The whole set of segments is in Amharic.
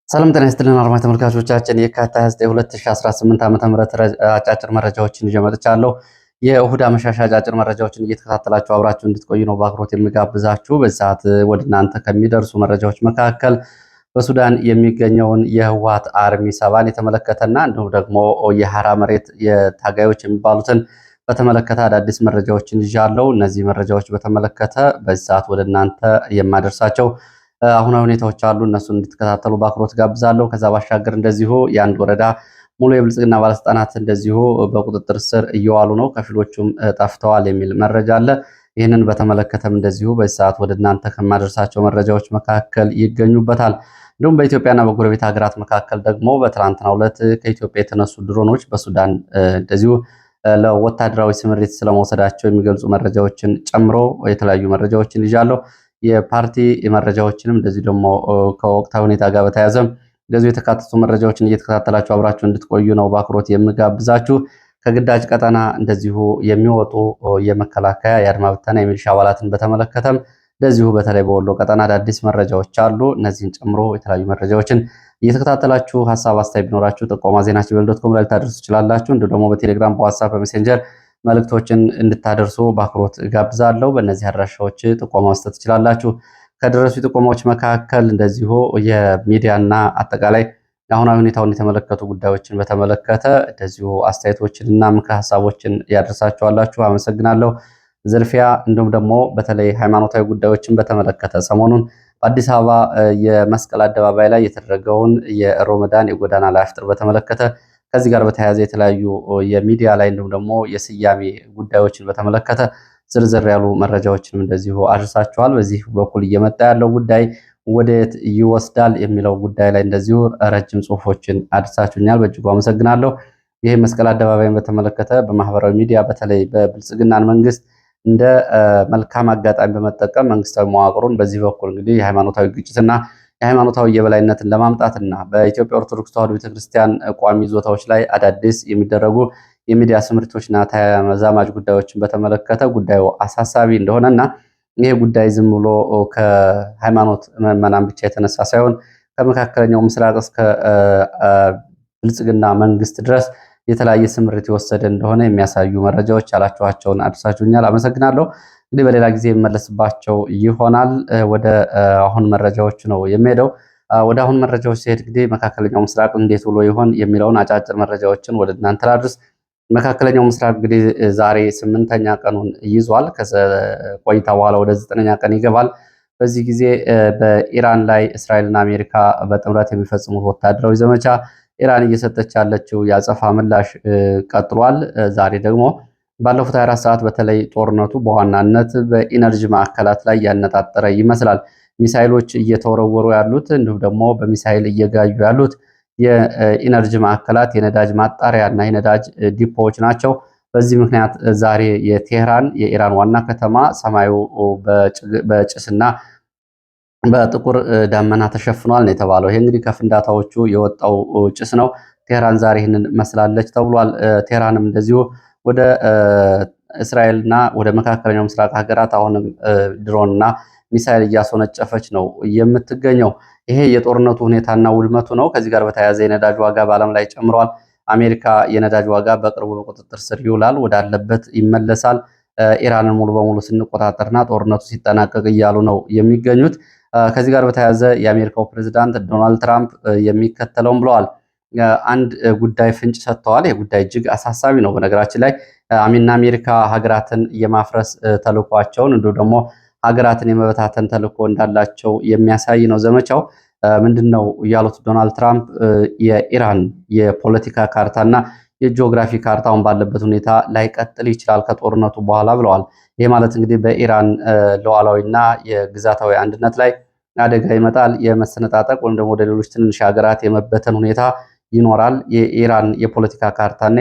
ሰላም ጤና ይስጥልን አድማጭ ተመልካቾቻችን የካቲት 29 2018 ዓ.ም አጫጭር መረጃዎችን ይዤ መጥቻለሁ። የእሁድ አመሻሽ አጫጭር መረጃዎችን እየተከታተላችሁ አብራችሁ እንድትቆዩ ነው በአክብሮት የምጋብዛችሁ። በሰዓት ወደ እናንተ ከሚደርሱ መረጃዎች መካከል በሱዳን የሚገኘውን የህወሓት አርሚ 7 የተመለከተና እንዲሁም ደግሞ የሐራ መሬት የታጋዮች የሚባሉትን በተመለከተ አዳዲስ መረጃዎችን ይዣለሁ። እነዚህ መረጃዎች በተመለከተ በሰዓት ወደ እናንተ የማደርሳቸው አሁናዊ ሁኔታዎች አሉ። እነሱን እንድትከታተሉ በአክብሮት ጋብዛለሁ። ከዛ ባሻገር እንደዚሁ የአንድ ወረዳ ሙሉ የብልጽግና ባለስልጣናት እንደዚሁ በቁጥጥር ስር እየዋሉ ነው፣ ከፊሎቹም ጠፍተዋል የሚል መረጃ አለ። ይህንን በተመለከተም እንደዚሁ በዚህ ሰዓት ወደ እናንተ ከማደርሳቸው መረጃዎች መካከል ይገኙበታል። እንዲሁም በኢትዮጵያና በጎረቤት ሀገራት መካከል ደግሞ በትናንትናው ዕለት ከኢትዮጵያ የተነሱ ድሮኖች በሱዳን እንደዚሁ ለወታደራዊ ስምሪት ስለመውሰዳቸው የሚገልጹ መረጃዎችን ጨምሮ የተለያዩ መረጃዎችን ይዣለሁ። የፓርቲ መረጃዎችንም እንደዚሁ ደግሞ ከወቅታዊ ሁኔታ ጋር በተያያዘ እንደዚሁ የተካተቱ መረጃዎችን እየተከታተላችሁ አብራችሁ እንድትቆዩ ነው በአክብሮት የምጋብዛችሁ። ከግዳጅ ቀጠና እንደዚሁ የሚወጡ የመከላከያ የአድማ ብተና የሚሊሻ አባላትን በተመለከተም እንደዚሁ በተለይ በወሎ ቀጠና አዳዲስ መረጃዎች አሉ። እነዚህን ጨምሮ የተለያዩ መረጃዎችን እየተከታተላችሁ ሀሳብ አስተያየት ቢኖራችሁ ጥቆማ ዜናችን@gmail.com ላይ ልታደርሱ ትችላላችሁ። እንዲሁ ደግሞ በቴሌግራም በዋትስአፕ በሜሴንጀር መልእክቶችን እንድታደርሱ በአክብሮት ጋብዛለሁ። በእነዚህ አድራሻዎች ጥቆማ መስጠት ትችላላችሁ። ከደረሱ ጥቆማዎች መካከል እንደዚሁ የሚዲያና አጠቃላይ አሁናዊ ሁኔታውን የተመለከቱ ጉዳዮችን በተመለከተ እንደዚሁ አስተያየቶችንና ምክረ ሀሳቦችን ያደርሳችኋላችሁ። አመሰግናለሁ። ዝርፊያ እንዲሁም ደግሞ በተለይ ሃይማኖታዊ ጉዳዮችን በተመለከተ ሰሞኑን በአዲስ አበባ የመስቀል አደባባይ ላይ የተደረገውን የሮመዳን የጎዳና ላይ አፍጥር በተመለከተ ከዚህ ጋር በተያያዘ የተለያዩ የሚዲያ ላይ እንዲሁም ደግሞ የስያሜ ጉዳዮችን በተመለከተ ዝርዝር ያሉ መረጃዎችንም እንደዚሁ አድርሳችኋል። በዚህ በኩል እየመጣ ያለው ጉዳይ ወዴት ይወስዳል የሚለው ጉዳይ ላይ እንደዚሁ ረጅም ጽሁፎችን አድርሳችሁኛል። በእጅጉ አመሰግናለሁ። ይህ መስቀል አደባባይን በተመለከተ በማህበራዊ ሚዲያ በተለይ በብልጽግናን መንግስት እንደ መልካም አጋጣሚ በመጠቀም መንግስታዊ መዋቅሩን በዚህ በኩል እንግዲህ የሃይማኖታዊ ግጭትና የሃይማኖታዊ የበላይነትን ለማምጣትና በኢትዮጵያ ኦርቶዶክስ ተዋሕዶ ቤተክርስቲያን ቋሚ ይዞታዎች ላይ አዳዲስ የሚደረጉ የሚዲያ ስምሪቶችና ተዛማጅ ጉዳዮችን በተመለከተ ጉዳዩ አሳሳቢ እንደሆነና ይሄ ጉዳይ ዝም ብሎ ከሃይማኖት ምዕመናን ብቻ የተነሳ ሳይሆን ከመካከለኛው ምስራቅ እስከ ብልጽግና መንግስት ድረስ የተለያየ ስምሪት የወሰደ እንደሆነ የሚያሳዩ መረጃዎች ያላችኋቸውን አድርሳችሁኛል። አመሰግናለሁ። እንግዲህ በሌላ ጊዜ የመለስባቸው ይሆናል። ወደ አሁን መረጃዎች ነው የሚሄደው። ወደ አሁን መረጃዎች ሲሄድ እንግዲህ መካከለኛው ምስራቅ እንዴት ውሎ ይሆን የሚለውን አጫጭር መረጃዎችን ወደ እናንተ ላድርስ። መካከለኛው ምስራቅ እንግዲህ ዛሬ 8ኛ ቀኑን ይዟል። ከቆይታ በኋላ ወደ 9ኛ ቀን ይገባል። በዚህ ጊዜ በኢራን ላይ እስራኤልና አሜሪካ በጥምረት የሚፈጽሙት ወታደራዊ ዘመቻ ኢራን እየሰጠች ያለችው የአጸፋ ምላሽ ቀጥሏል። ዛሬ ደግሞ ባለፉት 24 ሰዓት በተለይ ጦርነቱ በዋናነት በኢነርጂ ማዕከላት ላይ ያነጣጠረ ይመስላል። ሚሳይሎች እየተወረወሩ ያሉት እንዲሁም ደግሞ በሚሳይል እየጋዩ ያሉት የኢነርጂ ማዕከላት የነዳጅ ማጣሪያ እና የነዳጅ ዲፖዎች ናቸው። በዚህ ምክንያት ዛሬ የቴህራን የኢራን ዋና ከተማ ሰማዩ በጭስና በጥቁር ደመና ተሸፍኗል ነው የተባለው። ይሄ እንግዲህ ከፍንዳታዎቹ የወጣው ጭስ ነው። ቴህራን ዛሬ ይህንን መስላለች ተብሏል። ቴህራንም እንደዚሁ ወደ እስራኤልና ወደ መካከለኛው ምስራቅ ሀገራት አሁንም ድሮንና ሚሳይል እያስወነጨፈች ነው የምትገኘው። ይሄ የጦርነቱ ሁኔታና ውድመቱ ነው። ከዚህ ጋር በተያያዘ የነዳጅ ዋጋ በዓለም ላይ ጨምሯል። አሜሪካ የነዳጅ ዋጋ በቅርቡ በቁጥጥር ስር ይውላል፣ ወዳለበት ይመለሳል፣ ኢራንን ሙሉ በሙሉ ስንቆጣጠርና ጦርነቱ ሲጠናቀቅ እያሉ ነው የሚገኙት። ከዚህ ጋር በተያያዘ የአሜሪካው ፕሬዝዳንት ዶናልድ ትራምፕ የሚከተለውን ብለዋል። አንድ ጉዳይ ፍንጭ ሰጥተዋል። ይህ ጉዳይ እጅግ አሳሳቢ ነው። በነገራችን ላይ አሜሪካ ሀገራትን የማፍረስ ተልዕኳቸውን እንዲሁም ደግሞ ሀገራትን የመበታተን ተልዕኮ እንዳላቸው የሚያሳይ ነው ዘመቻው። ምንድነው ያሉት ዶናልድ ትራምፕ? የኢራን የፖለቲካ ካርታና የጂኦግራፊ ካርታውን ባለበት ሁኔታ ላይቀጥል ይችላል ከጦርነቱ በኋላ ብለዋል። ይህ ማለት እንግዲህ በኢራን ሉዓላዊና የግዛታዊ አንድነት ላይ አደጋ ይመጣል። የመሰነጣጠቅ ወይም ደግሞ ወደ ሌሎች ትንንሽ ሀገራት የመበተን ሁኔታ ይኖራል። የኢራን የፖለቲካ ካርታና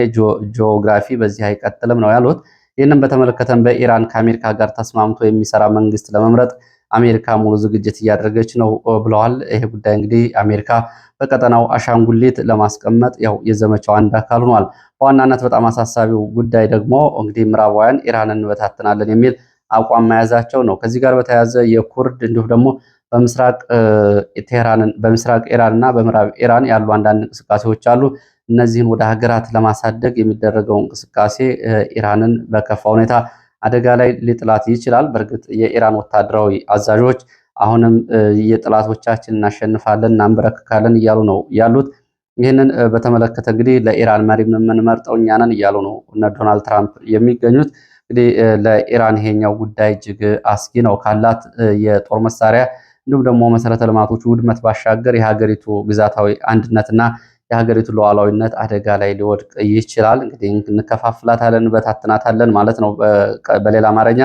ጂኦግራፊ በዚህ አይቀጥልም ነው ያሉት። ይህንን በተመለከተም በኢራን ከአሜሪካ ጋር ተስማምቶ የሚሰራ መንግስት ለመምረጥ አሜሪካ ሙሉ ዝግጅት እያደረገች ነው ብለዋል። ይሄ ጉዳይ እንግዲህ አሜሪካ በቀጠናው አሻንጉሊት ለማስቀመጥ ያው የዘመቻው አንድ አካል ሆኗል። በዋናነት በጣም አሳሳቢው ጉዳይ ደግሞ እንግዲህ ምዕራባውያን ኢራንን እንበታትናለን የሚል አቋም መያዛቸው ነው። ከዚህ ጋር በተያያዘ የኩርድ እንዲሁም ደግሞ በምስራቅ ኢራን እና በምዕራብ ኢራን ያሉ አንዳንድ እንቅስቃሴዎች አሉ። እነዚህን ወደ ሀገራት ለማሳደግ የሚደረገው እንቅስቃሴ ኢራንን በከፋ ሁኔታ አደጋ ላይ ሊጥላት ይችላል። በእርግጥ የኢራን ወታደራዊ አዛዦች አሁንም የጠላቶቻችን እናሸንፋለን፣ እናንበረክካለን እያሉ ነው ያሉት። ይህንን በተመለከተ እንግዲህ ለኢራን መሪ የምንመርጠው እኛ ነን እያሉ ነው እነ ዶናልድ ትራምፕ የሚገኙት። እንግዲህ ለኢራን ይሄኛው ጉዳይ እጅግ አስጊ ነው። ካላት የጦር መሳሪያ እንዲሁም ደግሞ መሰረተ ልማቶች ውድመት ባሻገር የሀገሪቱ ግዛታዊ አንድነትና የሀገሪቱ ሉዓላዊነት አደጋ ላይ ሊወድቅ ይችላል። እንግዲህ እንከፋፍላታለን፣ በታትናታለን ማለት ነው በሌላ አማርኛ።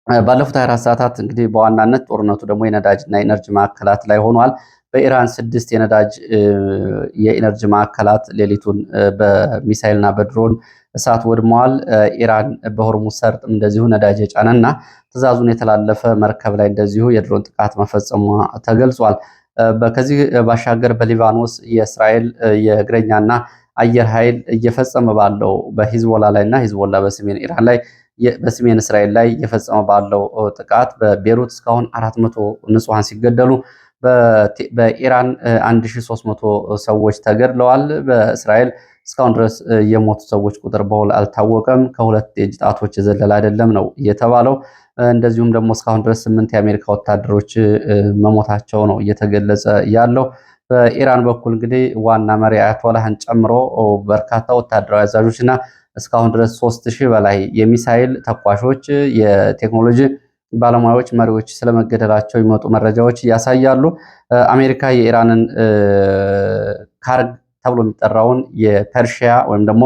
ባለፉት 24 ሰዓታት እንግዲህ በዋናነት ጦርነቱ ደግሞ የነዳጅና የኤነርጂ ማዕከላት ላይ ሆኗል። በኢራን 6 የኤነርጂ ማዕከላት ሌሊቱን በሚሳይልና በድሮን እሳት ወድመዋል። ኢራን በሆርሙዝ ሰርጥም እንደዚሁ ነዳጅ የጫነና ትዕዛዙን የተላለፈ መርከብ ላይ እንደዚሁ የድሮን ጥቃት መፈጸሟ ተገልጿል። ከዚህ ባሻገር በሊባኖስ የእስራኤል የእግረኛና አየር ኃይል እየፈጸመ ባለው በሂዝቦላ ላይና ሂዝቦላ በሰሜን እስራኤል ላይ እየፈጸመ ባለው ጥቃት በቤሩት እስካሁን 400 ንጹሃን ሲገደሉ በኢራን 1300 ሰዎች ተገድለዋል። በእስራኤል እስካሁን ድረስ የሞቱ ሰዎች ቁጥር በውል አልታወቀም። ከሁለት የእጅ ጣቶች የዘለለ አይደለም ነው የተባለው። እንደዚሁም ደግሞ እስካሁን ድረስ 8 የአሜሪካ ወታደሮች መሞታቸው ነው እየተገለጸ ያለው። በኢራን በኩል እንግዲህ ዋና መሪ አያቶላህን ጨምሮ በርካታ ወታደራዊ አዛዦች እና እስካሁን ድረስ 3000 በላይ የሚሳይል ተኳሾች፣ የቴክኖሎጂ ባለሙያዎች፣ መሪዎች ስለመገደላቸው የሚመጡ መረጃዎች ያሳያሉ። አሜሪካ የኢራንን ካርግ ተብሎ የሚጠራውን የፐርሺያ ወይም ደግሞ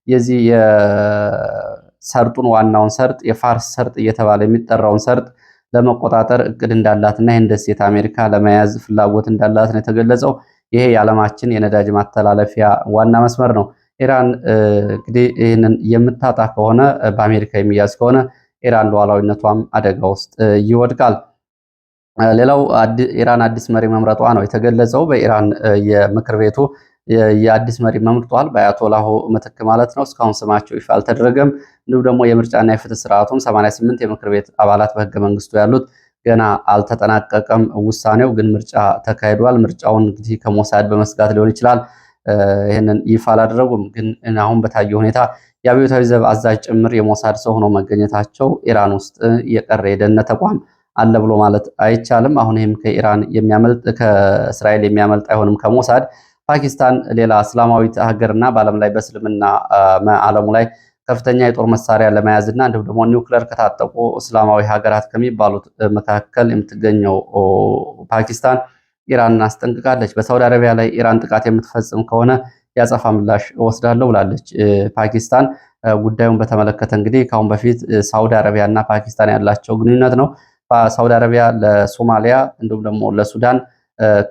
የዚህ የሰርጡን ዋናውን ሰርጥ የፋርስ ሰርጥ እየተባለ የሚጠራውን ሰርጥ ለመቆጣጠር እቅድ እንዳላትና ይህን ደሴት አሜሪካ ለመያዝ ፍላጎት እንዳላት ነው የተገለጸው። ይሄ የዓለማችን የነዳጅ ማስተላለፊያ ዋና መስመር ነው። ኢራን እንግዲህ ይህንን የምታጣ ከሆነ በአሜሪካ የሚያዝ ከሆነ ኢራን ሉዓላዊነቷም አደጋ ውስጥ ይወድቃል። ሌላው ኢራን አዲስ መሪ መምረጧ ነው የተገለጸው። በኢራን የምክር ቤቱ የአዲስ መሪ መምርጧል፣ በአያቶላሁ ምትክ ማለት ነው። እስካሁን ስማቸው ይፋ አልተደረገም። እንዲሁም ደግሞ የምርጫና የፍትህ ስርዓቱም 88 የምክር ቤት አባላት በህገ መንግስቱ ያሉት ገና አልተጠናቀቀም። ውሳኔው ግን ምርጫ ተካሂዷል። ምርጫውን እንግዲህ ከሞሳድ በመስጋት ሊሆን ይችላል ይህንን ይፋ አላደረጉም። ግን አሁን በታየ ሁኔታ የአብዮታዊ ዘብ አዛዥ ጭምር የሞሳድ ሰው ሆኖ መገኘታቸው ኢራን ውስጥ የቀረ የደህንነት ተቋም አለ ብሎ ማለት አይቻልም። አሁን ይህም ከእስራኤል የሚያመልጥ አይሆንም ከሞሳድ። ፓኪስታን ሌላ እስላማዊት ሀገርና በዓለም ላይ በእስልምና ዓለሙ ላይ ከፍተኛ የጦር መሳሪያ ለመያዝና እንዲሁም ደግሞ ኒውክለር ከታጠቁ እስላማዊ ሀገራት ከሚባሉት መካከል የምትገኘው ፓኪስታን ኢራንን አስጠንቅቃለች። በሳውዲ አረቢያ ላይ ኢራን ጥቃት የምትፈጽም ከሆነ ያጸፋ ምላሽ እወስዳለሁ ብላለች ፓኪስታን። ጉዳዩን በተመለከተ እንግዲህ ከአሁን በፊት ሳውዲ አረቢያ እና ፓኪስታን ያላቸው ግንኙነት ነው። ሳውዲ አረቢያ ለሶማሊያ እንዲሁም ደግሞ ለሱዳን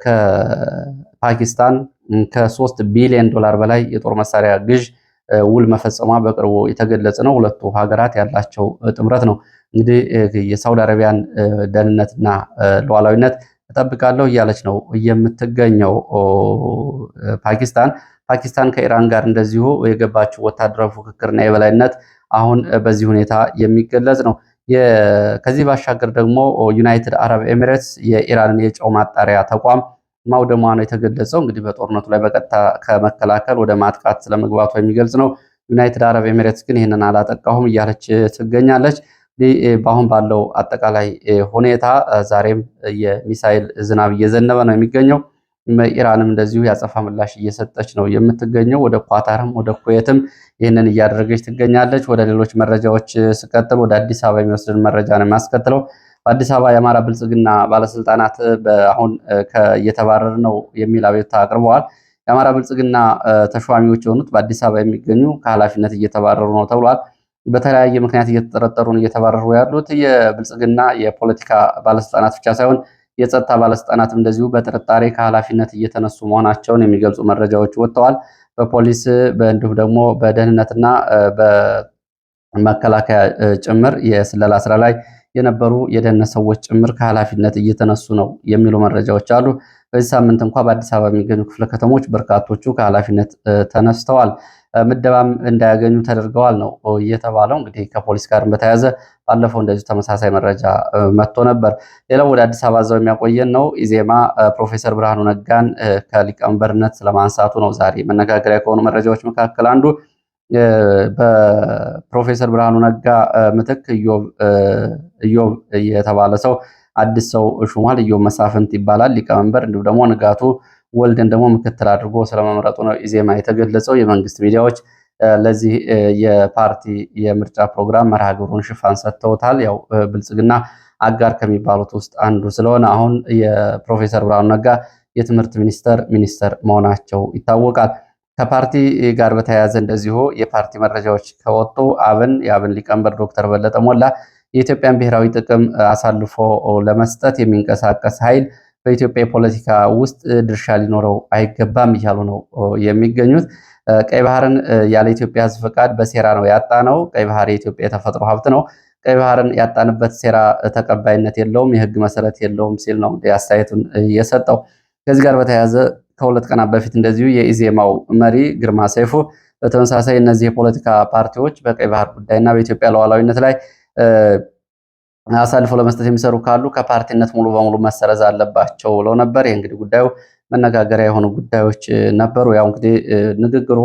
ከፓኪስታን ከ3 ቢሊዮን ዶላር በላይ የጦር መሳሪያ ግዥ ውል መፈጸሟ በቅርቡ የተገለጸ ነው። ሁለቱ ሀገራት ያላቸው ጥምረት ነው። እንግዲህ የሳውዲ አረቢያን ደህንነትና ሉዓላዊነት እጠብቃለሁ እያለች ነው የምትገኘው ፓኪስታን ከኢራን ጋር እንደዚሁ የገባችው ወታደራዊ ፉክክርና የበላይነት አሁን በዚህ ሁኔታ የሚገለጽ ነው። ከዚህ ባሻገር ደግሞ ዩናይትድ አረብ ኤሚሬትስ የኢራንን የጨው ማጣሪያ ተቋም ማውደሟ ነው የተገለጸው። እንግዲህ በጦርነቱ ላይ በቀጥታ ከመከላከል ወደ ማጥቃት ስለመግባቷ የሚገልጽ ነው። ዩናይትድ አረብ ኤሚሬትስ ግን ይህንን አላጠቃሁም እያለች ትገኛለች። በአሁን ባለው አጠቃላይ ሁኔታ ዛሬም የሚሳይል ዝናብ እየዘነበ ነው የሚገኘው። ኢራንም እንደዚሁ ያጸፋ ምላሽ እየሰጠች ነው የምትገኘው። ወደ ኳታርም ወደ ኩዌትም ይህንን እያደረገች ትገኛለች። ወደ ሌሎች መረጃዎች ስቀጥል ወደ አዲስ አበባ የሚወስድን መረጃ ነው የሚያስከትለው። በአዲስ አበባ የአማራ ብልጽግና ባለስልጣናት አሁን እየተባረር ነው የሚል አቤቱታ አቅርበዋል። የአማራ ብልጽግና ተሿሚዎች የሆኑት በአዲስ አበባ የሚገኙ ከኃላፊነት እየተባረሩ ነው ተብሏል። በተለያየ ምክንያት እየተጠረጠሩ እየተባረሩ ያሉት የብልጽግና የፖለቲካ ባለስልጣናት ብቻ ሳይሆን የጸጥታ ባለስልጣናት እንደዚሁ በጥርጣሬ ከኃላፊነት እየተነሱ መሆናቸውን የሚገልጹ መረጃዎች ወጥተዋል። በፖሊስ እንዲሁም ደግሞ በደህንነትና በመከላከያ ጭምር የስለላ ስራ ላይ የነበሩ የደህንነት ሰዎች ጭምር ከኃላፊነት እየተነሱ ነው የሚሉ መረጃዎች አሉ። በዚህ ሳምንት እንኳ በአዲስ አበባ የሚገኙ ክፍለ ከተሞች በርካቶቹ ከኃላፊነት ተነስተዋል። ምደባም እንዳያገኙ ተደርገዋል ነው እየተባለው። እንግዲህ ከፖሊስ ጋርም በተያያዘ ባለፈው እንደዚሁ ተመሳሳይ መረጃ መጥቶ ነበር። ሌላው ወደ አዲስ አበባ እዛው የሚያቆየን ነው። ኢዜማ ፕሮፌሰር ብርሃኑ ነጋን ከሊቀመንበርነት ስለማንሳቱ ነው ዛሬ መነጋገሪያ ከሆኑ መረጃዎች መካከል አንዱ። በፕሮፌሰር ብርሃኑ ነጋ ምትክ ኢዮብ የተባለ ሰው አዲስ ሰው ሹሟል። ኢዮብ መሳፍንት ይባላል ሊቀመንበር። እንዲሁም ደግሞ ንጋቱ ወልደን ደግሞ ምክትል አድርጎ ስለመምረጡ ነው ኢዜማ የተገለጸው። የመንግስት ሚዲያዎች ለዚህ የፓርቲ የምርጫ ፕሮግራም መርሃ ግብሩን ሽፋን ሰጥተውታል። ያው ብልጽግና አጋር ከሚባሉት ውስጥ አንዱ ስለሆነ አሁን የፕሮፌሰር ብርሃኑ ነጋ የትምህርት ሚኒስተር መሆናቸው ይታወቃል። ከፓርቲ ጋር በተያያዘ እንደዚሁ የፓርቲ መረጃዎች ከወጡ የአብን ሊቀመንበር ዶክተር በለጠ ሞላ የኢትዮጵያን ብሔራዊ ጥቅም አሳልፎ ለመስጠት የሚንቀሳቀስ ኃይል በኢትዮጵያ የፖለቲካ ውስጥ ድርሻ ሊኖረው አይገባም እያሉ ነው የሚገኙት። ቀይ ባህርን ያለ ኢትዮጵያ ሕዝብ ፈቃድ በሴራ ነው ያጣ ነው። ቀይ ባህር የኢትዮጵያ የተፈጥሮ ሀብት ነው። ቀይ ባህርን ያጣንበት ሴራ ተቀባይነት የለውም፣ የህግ መሰረት የለውም ሲል ነው አስተያየቱን የሰጠው። ከዚህ ጋር በተያያዘ ከሁለት ቀናት በፊት እንደዚሁ የኢዜማው መሪ ግርማ ሰይፉ በተመሳሳይ እነዚህ የፖለቲካ ፓርቲዎች በቀይ ባህር ጉዳይና በኢትዮጵያ ሉዓላዊነት ላይ አሳልፎ ለመስጠት የሚሰሩ ካሉ ከፓርቲነት ሙሉ በሙሉ መሰረዝ አለባቸው ብለው ነበር። ይህ እንግዲህ ጉዳዩ መነጋገሪያ የሆኑ ጉዳዮች ነበሩ። ያው እንግዲህ ንግግሩ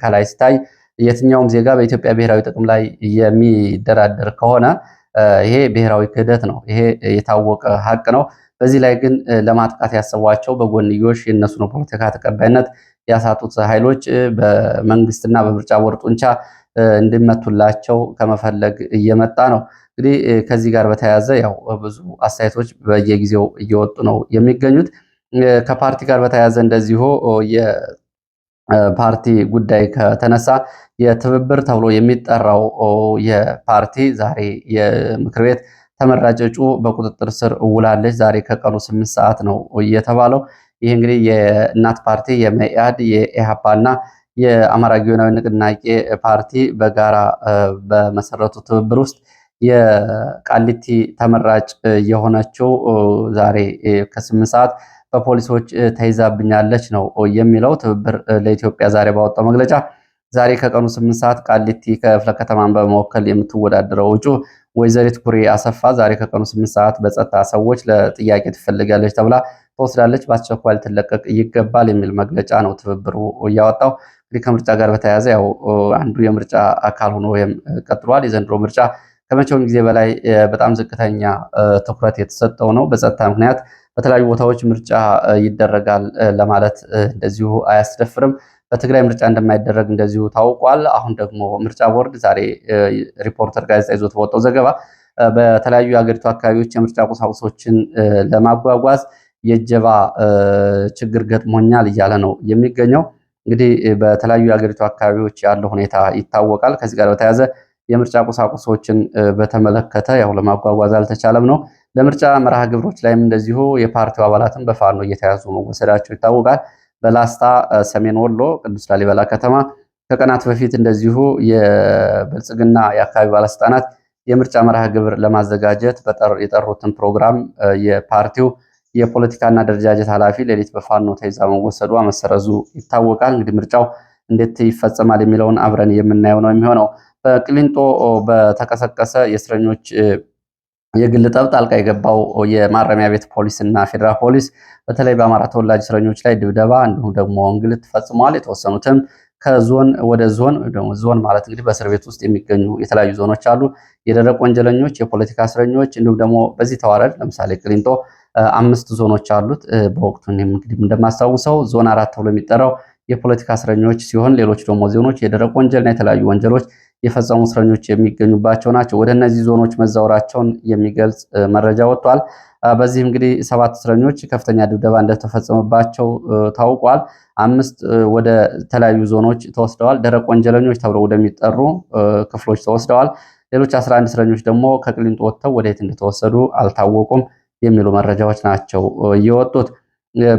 ከላይ ሲታይ የትኛውም ዜጋ በኢትዮጵያ ብሔራዊ ጥቅም ላይ የሚደራደር ከሆነ ይሄ ብሔራዊ ክህደት ነው። ይሄ የታወቀ ሀቅ ነው። በዚህ ላይ ግን ለማጥቃት ያሰቧቸው በጎንዮሽ የእነሱን ፖለቲካ ተቀባይነት ያሳጡት ኃይሎች በመንግስትና በምርጫ ቦርድ ጡንቻ እንዲመቱላቸው ከመፈለግ እየመጣ ነው። እንግዲህ ከዚህ ጋር በተያያዘ ያው ብዙ አስተያየቶች በየጊዜው እየወጡ ነው የሚገኙት። ከፓርቲ ጋር በተያያዘ እንደዚሁ የፓርቲ ጉዳይ ከተነሳ የትብብር ተብሎ የሚጠራው የፓርቲ ዛሬ የምክር ቤት ተመራጭ እጩ በቁጥጥር ስር ውላለች። ዛሬ ከቀኑ 8 ሰዓት ነው እየተባለው። ይህ እንግዲህ የእናት ፓርቲ፣ የመኢአድ፣ የኢሃፓ እና የአማራ ጊዮናዊ ንቅናቄ ፓርቲ በጋራ በመሰረቱ ትብብር ውስጥ የቃሊቲ ተመራጭ የሆነችው ዛሬ ከ8 ሰዓት በፖሊሶች ተይዛብኛለች ነው የሚለው። ትብብር ለኢትዮጵያ ዛሬ ባወጣው መግለጫ ዛሬ ከቀኑ 8 ሰዓት ቃሊቲ ክፍለ ከተማን በመወከል የምትወዳደረው እጩ ወይዘሪት ኩሪ አሰፋ ዛሬ ከቀኑ 8 ሰዓት በጸጥታ ሰዎች ለጥያቄ ትፈልጋለች ተብላ ተወስዳለች፣ በአስቸኳይ ልትለቀቅ ይገባል የሚል መግለጫ ነው ትብብሩ እያወጣው። እንግዲህ ከምርጫ ጋር በተያያዘ ያው አንዱ የምርጫ አካል ሆኖ ቀጥሏል። የዘንድሮ ምርጫ ከመቼውም ጊዜ በላይ በጣም ዝቅተኛ ትኩረት የተሰጠው ነው። በጸጥታ ምክንያት በተለያዩ ቦታዎች ምርጫ ይደረጋል ለማለት እንደዚሁ አያስደፍርም። በትግራይ ምርጫ እንደማይደረግ እንደዚሁ ታውቋል። አሁን ደግሞ ምርጫ ቦርድ ዛሬ ሪፖርተር ጋዜጣ ይዞት በወጣው ዘገባ በተለያዩ የሀገሪቱ አካባቢዎች የምርጫ ቁሳቁሶችን ለማጓጓዝ የእጀባ ችግር ገጥሞኛል እያለ ነው የሚገኘው። እንግዲህ በተለያዩ የሀገሪቱ አካባቢዎች ያለው ሁኔታ ይታወቃል። ከዚህ ጋር በተያያዘ የምርጫ ቁሳቁሶችን በተመለከተ ያው ለማጓጓዝ አልተቻለም ነው። ለምርጫ መርሃ ግብሮች ላይም እንደዚሁ የፓርቲው አባላትን በፋኖ እየተያዙ መወሰዳቸው ይታወቃል። በላስታ ሰሜን ወሎ ቅዱስ ላሊበላ ከተማ ከቀናት በፊት እንደዚሁ የብልጽግና የአካባቢ ባለስልጣናት የምርጫ መርሃ ግብር ለማዘጋጀት የጠሩትን ፕሮግራም የፓርቲው የፖለቲካና አደረጃጀት ኃላፊ ሌሊት በፋኖ ተይዛ መወሰዷ መሰረዙ ይታወቃል። እንግዲህ ምርጫው እንዴት ይፈጸማል የሚለውን አብረን የምናየው ነው የሚሆነው። በቅሊንጦ በተቀሰቀሰ የእስረኞች የግል ጠብ ጣልቃ የገባው የማረሚያ ቤት ፖሊስ እና ፌዴራል ፖሊስ በተለይ በአማራ ተወላጅ እስረኞች ላይ ድብደባ እንዲሁም ደግሞ እንግልት ፈጽሟል። የተወሰኑትም ከዞን ወደ ዞን ማለት እንግዲህ በእስር ቤት ውስጥ የሚገኙ የተለያዩ ዞኖች አሉ። የደረቅ ወንጀለኞች፣ የፖለቲካ እስረኞች እንዲሁም ደግሞ በዚህ ተዋረድ ለምሳሌ ቅሊንጦ 5 ዞኖች አሉት። በወቅቱ እንግዲህ እንደማስታውሰው ዞን 4 ተብሎ የሚጠራው የፖለቲካ እስረኞች ሲሆን ሌሎች ደግሞ ዞኖች የደረቅ ወንጀልና የተለያዩ ወንጀሎች የፈጸሙ እስረኞች የሚገኙባቸው ናቸው። ወደ እነዚህ ዞኖች መዛወራቸውን የሚገልጽ መረጃ ወጥቷል። በዚህም እንግዲህ 7 እስረኞች ከፍተኛ ድብደባ እንደተፈጸመባቸው ታውቋል። 5 ወደ ተለያዩ ዞኖች ተወስደዋል። ደረቅ ወንጀለኞች ተብለው ወደሚጠሩ ክፍሎች ተወስደዋል። ሌሎች 11 እስረኞች ደግሞ ከቅሊንጦ ወጥተው ወደየት እንደተወሰዱ አልታወቁም የሚሉ መረጃዎች ናቸው እየወጡት።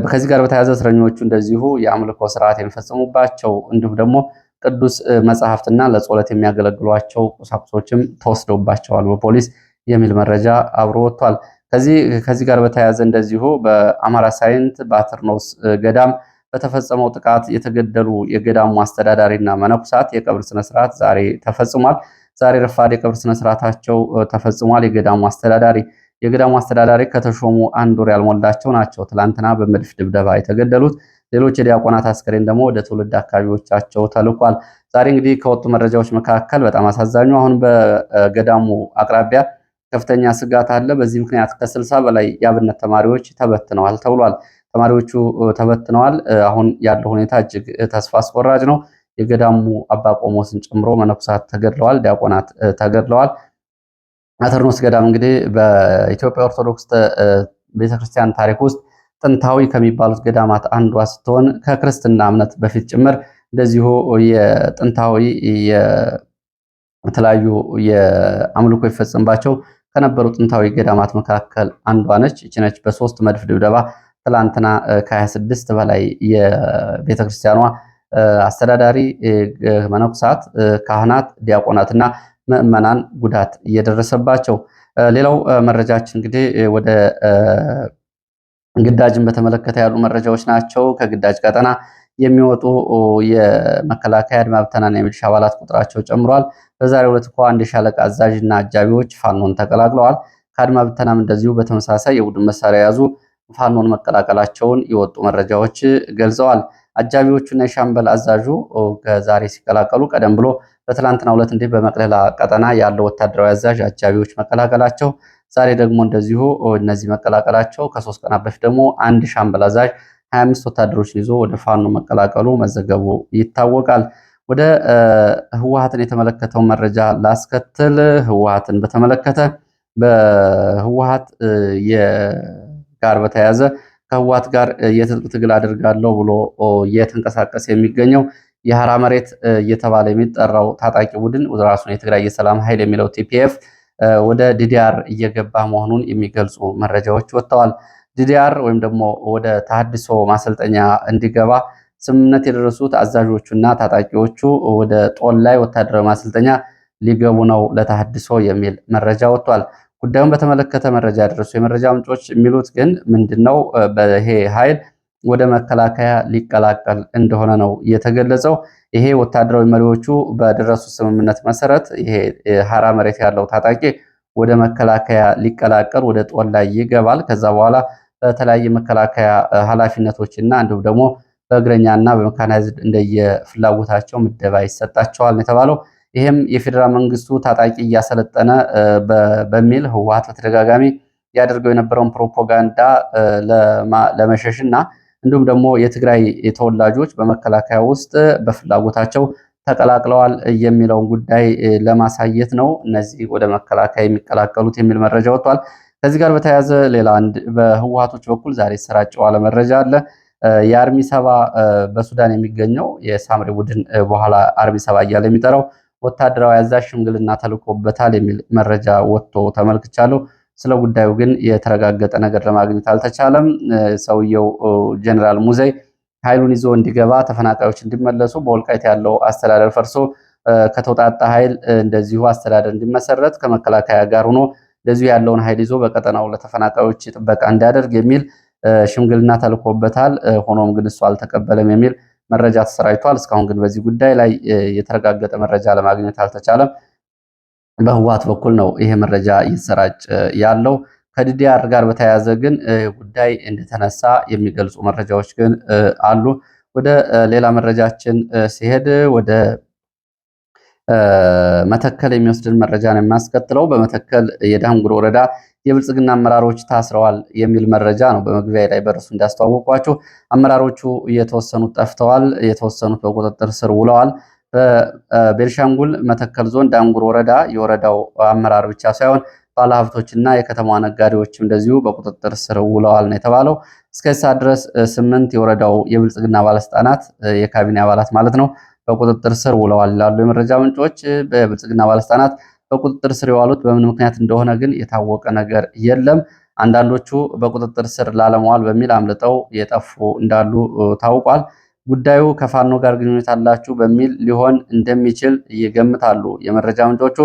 ከዚህ ጋር በተያያዘ እስረኞቹ እንደዚሁ የአምልኮ ስርዓት የሚፈጽሙባቸው እንዲሁም ደግሞ ቅዱስ መጽሐፍትና ለጸሎት የሚያገለግሏቸው ቁሳቁሶችም ተወስደውባቸዋል በፖሊስ የሚል መረጃ አብሮ ወጥቷል። ከዚህ ጋር በተያያዘ እንደዚሁ በአማራ ሳይንት በአትርኖስ ገዳም በተፈጸመው ጥቃት የተገደሉ የገዳሙ አስተዳዳሪና መነኩሳት የቀብር ስነስርዓት ዛሬ ተፈጽሟል። ዛሬ ረፋድ የቀብር ስነስርዓታቸው ተፈጽሟል። የገዳሙ አስተዳዳሪ ከተሾሙ አንድ ወር ያልሞላቸው ናቸው። ትላንትና በመድፍ ድብደባ የተገደሉት። ሌሎች የዲያቆናት አስከሬን ደግሞ ወደ ትውልድ አካባቢዎቻቸው ተልኳል። ዛሬ እንግዲህ ከወጡ መረጃዎች መካከል በጣም አሳዛኙ አሁን በገዳሙ አቅራቢያ ከፍተኛ ስጋት አለ። በዚህ ምክንያት ከ60 በላይ የአብነት ተማሪዎች ተበትነዋል ተብሏል። ተማሪዎቹ ተበትነዋል። አሁን ያለው ሁኔታ እጅግ ተስፋ አስቆራጭ ነው። የገዳሙ አባ ቆሞስን ጨምሮ መነኩሳት ተገድለዋል፣ ዲያቆናት ተገድለዋል። አተርኖስ ገዳም እንግዲህ በኢትዮጵያ ኦርቶዶክስ ቤተክርስቲያን ታሪክ ውስጥ ጥንታዊ ከሚባሉት ገዳማት አንዷ ስትሆን ከክርስትና እምነት በፊት ጭምር እንደዚሁ የጥንታዊ የተለያዩ የአምልኮ ይፈጸምባቸው ከነበሩ ጥንታዊ ገዳማት መካከል አንዷ ነች። ይህች ነች በ3 መድፍ ድብደባ ትላንትና ከ26 በላይ የቤተክርስቲያኗ አስተዳዳሪ መነኩሳት፣ ካህናት፣ ዲያቆናትና ምዕመናን ጉዳት እየደረሰባቸው። ሌላው መረጃችን እንግዲህ ወደ ግዳጅን በተመለከተ ያሉ መረጃዎች ናቸው። ከግዳጅ ቀጠና የሚወጡ የመከላከያ አድማ ብተናና የሚሊሻ አባላት ቁጥራቸው ጨምሯል። በዛሬው ዕለት እንኳ አንድ የሻለቃ አዛዥና አጃቢዎች ፋኖን ተቀላቅለዋል። ከአድማ ብተናም እንደዚሁ በተመሳሳይ የቡድን መሳሪያ የያዙ ፋኖን መቀላቀላቸውን የወጡ መረጃዎች ገልጸዋል። አጃቢዎቹና የሻምበል አዛዡ ከዛሬ ሲቀላቀሉ ቀደም ብሎ በትላንትናው ዕለት እንዲህ በመቅለላ ቀጠና ያለው ወታደራዊ አዛዥ አጃቢዎች መቀላቀላቸው፣ ዛሬ ደግሞ እንደዚሁ እነዚህ መቀላቀላቸው፣ ከ3 ቀናት በፊት ደግሞ አንድ ሻምበል አዛዥ 25 ወታደሮችን ይዞ ወደ ፋኖ መቀላቀሉ መዘገቡ ይታወቃል። ወደ ህወሓትን የተመለከተው መረጃ ላስከትል። ህወሓትን በተመለከተ በህወሓት ጋር በተያያዘ ከህወሓት ጋር የትጥቅ ትግል አድርጋለሁ ብሎ እየተንቀሳቀሰ የሚገኘው የሐራ መሬት እየተባለ የሚጠራው ታጣቂ ቡድን ራሱን የትግራይ የሰላም ኃይል የሚለው ቲፒኤፍ ወደ ዲዲአር እየገባ መሆኑን የሚገልጹ መረጃዎች ወጥተዋል። ዲዲአር ወይም ደግሞ ወደ ተሃድሶ ማሰልጠኛ እንዲገባ ስምምነት የደረሱት አዛዦቹና ታጣቂዎቹ ወደ ጦላይ ወታደራዊ ማሰልጠኛ ሊገቡ ነው ለተሃድሶ የሚል መረጃ ወጥቷል። ጉዳዩን በተመለከተ መረጃ ያደረሱ የመረጃ ምንጮች የሚሉት ግን ምንድነው በይሄ ኃይል ወደ መከላከያ ሊቀላቀል እንደሆነ ነው የተገለጸው። ይሄ ወታደራዊ መሪዎቹ በደረሱ ስምምነት መሰረት ይሄ ሐራ መሬት ያለው ታጣቂ ወደ መከላከያ ሊቀላቀል ወደ ጦር ላይ ይገባል። ከዛ በኋላ በተለያየ መከላከያ ኃላፊነቶችና እንዲሁም ደግሞ በእግረኛና በመካናይዝድ እንደየፍላጎታቸው ምደባ ይሰጣቸዋል የተባለው። ይሄም የፌዴራል መንግስቱ ታጣቂ እያሰለጠነ በሚል ህወሓት በተደጋጋሚ ያደርገው የነበረውን ፕሮፓጋንዳ ለመሸሽና እንዲሁም ደግሞ የትግራይ ተወላጆች በመከላከያ ውስጥ በፍላጎታቸው ተቀላቅለዋል የሚለውን ጉዳይ ለማሳየት ነው እነዚህ ወደ መከላከያ የሚቀላቀሉት የሚል መረጃ ወጥቷል። ከዚህ ጋር በተያያዘ ሌላ አንድ በህወሓቶች በኩል ዛሬ ሰራጨው ያለ መረጃ አለ። የአርሚ ሰባ በሱዳን የሚገኘው የሳምሪ ቡድን በኋላ አርሚ ሰባ እያለ የሚጠራው ወታደራዊ አዛዥ ሽምግልና ተልኮበታል የሚል መረጃ ወጥቶ ተመልክቻለሁ። ስለ ጉዳዩ ግን የተረጋገጠ ነገር ለማግኘት አልተቻለም። ሰውየው ጀነራል ሙዘይ ኃይሉን ይዞ እንዲገባ፣ ተፈናቃዮች እንዲመለሱ፣ በወልቃይት ያለው አስተዳደር ፈርሶ ከተውጣጣ ኃይል እንደዚሁ አስተዳደር እንዲመሰረት ከመከላከያ ጋር ሆኖ እንደዚሁ ያለውን ኃይል ይዞ በቀጠናው ለተፈናቃዮች ጥበቃ እንዲያደርግ የሚል ሽምግልና ተልኮበታል። ሆኖም ግን እሱ አልተቀበለም የሚል መረጃ ተሰራጭቷል። እስካሁን ግን በዚህ ጉዳይ ላይ የተረጋገጠ መረጃ ለማግኘት አልተቻለም። በህወሓት በኩል ነው ይሄ መረጃ እየተሰራጭ ያለው። ከዲዲአር ጋር በተያያዘ ግን ጉዳይ እንደተነሳ የሚገልጹ መረጃዎች ግን አሉ። ወደ ሌላ መረጃችን ሲሄድ ወደ መተከል የሚወስድን መረጃ ነው የሚያስከትለው። በመተከል የዳንጉር ወረዳ የብልጽግና አመራሮች ታስረዋል የሚል መረጃ ነው በመግቢያ ላይ በርሱ እንዳስተዋወቋቸው። አመራሮቹ የተወሰኑት ጠፍተዋል፣ የተወሰኑት በቁጥጥር ስር ውለዋል። በቤልሻንጉል መተከል ዞን ዳንጉር ወረዳ የወረዳው አመራር ብቻ ሳይሆን ባለሀብቶችና የከተማ ነጋዴዎችም እንደዚሁ በቁጥጥር ስር ውለዋል ነው የተባለው። እስከዚህ ሰዓት ድረስ 8 የወረዳው የብልጽግና ባለስልጣናት የካቢኔ አባላት ማለት ነው በቁጥጥር ስር ውለዋል ይላሉ የመረጃ ምንጮች። በብልጽግና ባለስልጣናት በቁጥጥር ስር የዋሉት በምን ምክንያት እንደሆነ ግን የታወቀ ነገር የለም። አንዳንዶቹ በቁጥጥር ስር ላለመዋል በሚል አምልጠው የጠፉ እንዳሉ ታውቋል። ጉዳዩ ከፋኖ ጋር ግንኙነት አላችሁ በሚል ሊሆን እንደሚችል ይገምታሉ የመረጃ ምንጮቹ።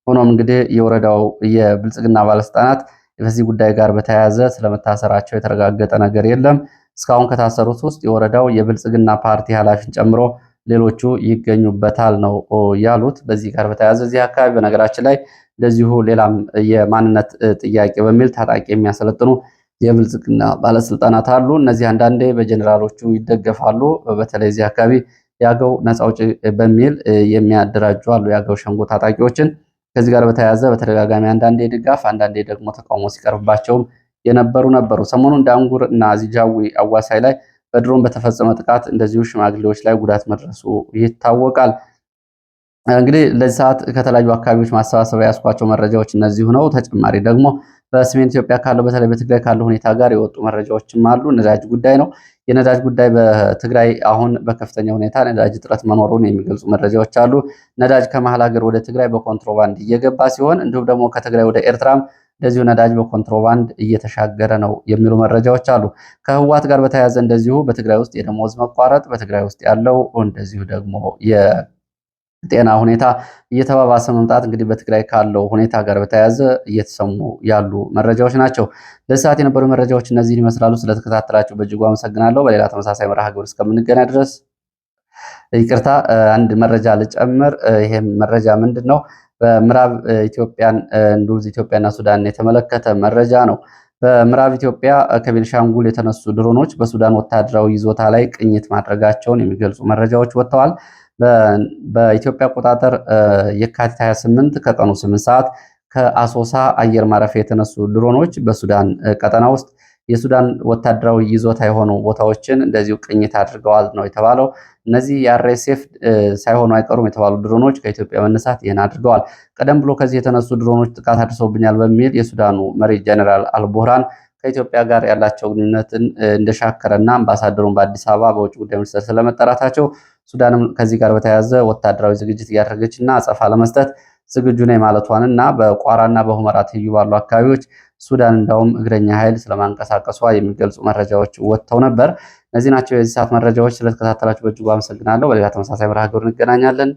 ሆኖም እንግዲህ የወረዳው የብልጽግና ባለስልጣናት በዚህ ጉዳይ ጋር በተያያዘ ስለመታሰራቸው የተረጋገጠ ነገር የለም። እስካሁን ከታሰሩት ውስጥ የወረዳው የብልጽግና ፓርቲ ኃላፊን ጨምሮ ሌሎቹ ይገኙበታል ነው ያሉት። በዚህ ጋር በተያያዘ እዚህ አካባቢ በነገራችን ላይ እንደዚሁ ሌላም የማንነት ጥያቄ በሚል ታጣቂ የሚያሰለጥኑ የብልጽግና ባለስልጣናት አሉ። እነዚህ አንዳንዴ በጀኔራሎቹ ይደገፋሉ። በተለይ እዚህ አካባቢ የአገው ነፃ አውጪ በሚል የሚያደራጁ አሉ የአገው ሸንጎ ታጣቂዎችን። ከዚህ ጋር በተያያዘ በተደጋጋሚ አንዳንዴ ድጋፍ፣ አንዳንዴ ደግሞ ተቃውሞ ሲቀርብባቸውም ነበሩ። ሰሞኑን ዳንጉር እና ዚጃዊ አዋሳይ ላይ በድሮን በተፈጸመ ጥቃት እንደዚሁ ሽማግሌዎች ላይ ጉዳት መድረሱ ይታወቃል። እንግዲህ ለዚህ ሰዓት ከተለያዩ አካባቢዎች ማሰባሰቢያ ያስኳቸው መረጃዎች እነዚሁ ነው። ተጨማሪ ደግሞ በሰሜን ኢትዮጵያ ካለው በተለይ በትግራይ ካለው ሁኔታ ጋር የወጡ መረጃዎችም አሉ። ነዳጅ ጉዳይ ነው። የነዳጅ ጉዳይ በትግራይ አሁን በከፍተኛ ሁኔታ ነዳጅ እጥረት መኖሩን የሚገልጹ መረጃዎች አሉ። ነዳጅ ከመሀል ሀገር ወደ ትግራይ በኮንትሮባንድ እየገባ ሲሆን እንዲሁም ደግሞ ከትግራይ ወደ ኤርትራም እንደዚሁ ነዳጅ በኮንትሮባንድ እየተሻገረ ነው የሚሉ መረጃዎች አሉ። ከህዋት ጋር በተያያዘ እንደዚሁ በትግራይ ውስጥ የደሞዝ መቋረጥ፣ በትግራይ ውስጥ ያለው እንደዚሁ ደግሞ የጤና ሁኔታ እየተባባሰ መምጣት እንግዲህ በትግራይ ካለው ሁኔታ ጋር በተያያዘ እየተሰሙ ያሉ መረጃዎች ናቸው። ለሰዓት የነበሩ መረጃዎች እነዚህን ይመስላሉ። ስለተከታተላችሁ በእጅጉ አመሰግናለሁ። በሌላ ተመሳሳይ መርሃ ግብር እስከምንገናኝ ድረስ ይቅርታ፣ አንድ መረጃ ልጨምር። ይሄም መረጃ ምንድን ነው? በምዕራብ ኢትዮጵያን እንዲሁም ኢትዮጵያና ሱዳን የተመለከተ መረጃ ነው። በምዕራብ ኢትዮጵያ ከቤንሻንጉል የተነሱ ድሮኖች በሱዳን ወታደራዊ ይዞታ ላይ ቅኝት ማድረጋቸውን የሚገልጹ መረጃዎች ወጥተዋል። በኢትዮጵያ አቆጣጠር የካቲት 28 ከቀኑ 8 ሰዓት ከአሶሳ አየር ማረፊያ የተነሱ ድሮኖች በሱዳን ቀጠና ውስጥ የሱዳን ወታደራዊ ይዞታ የሆኑ ቦታዎችን እንደዚሁ ቅኝት አድርገዋል ነው የተባለው። እነዚህ የአርኤስኤፍ ሳይሆኑ አይቀሩም የተባሉ ድሮኖች ከኢትዮጵያ መነሳት ይህን አድርገዋል። ቀደም ብሎ ከዚህ የተነሱ ድሮኖች ጥቃት አድርሰውብኛል በሚል የሱዳኑ መሪ ጀነራል አልቡርሃን ከኢትዮጵያ ጋር ያላቸው ግንኙነትን እንደሻከረና አምባሳደሩን በአዲስ አበባ በውጭ ጉዳይ ሚኒስትር ስለመጠራታቸው ሱዳንም ከዚህ ጋር በተያያዘ ወታደራዊ ዝግጅት እያደረገች እና አጸፋ ለመስጠት ዝግጁ ነኝ ማለቷንና በቋራና በሁመራ ትይዩ ባሉ አካባቢዎች ሱዳን እንዳውም እግረኛ ኃይል ስለማንቀሳቀሷ የሚገልጹ መረጃዎች ወጥተው ነበር። እነዚህ ናቸው የዚህ ሰዓት መረጃዎች። ስለተከታተላችሁ በእጅጉ አመሰግናለሁ። በሌላ ተመሳሳይ መርሃ ግብር እንገናኛለን።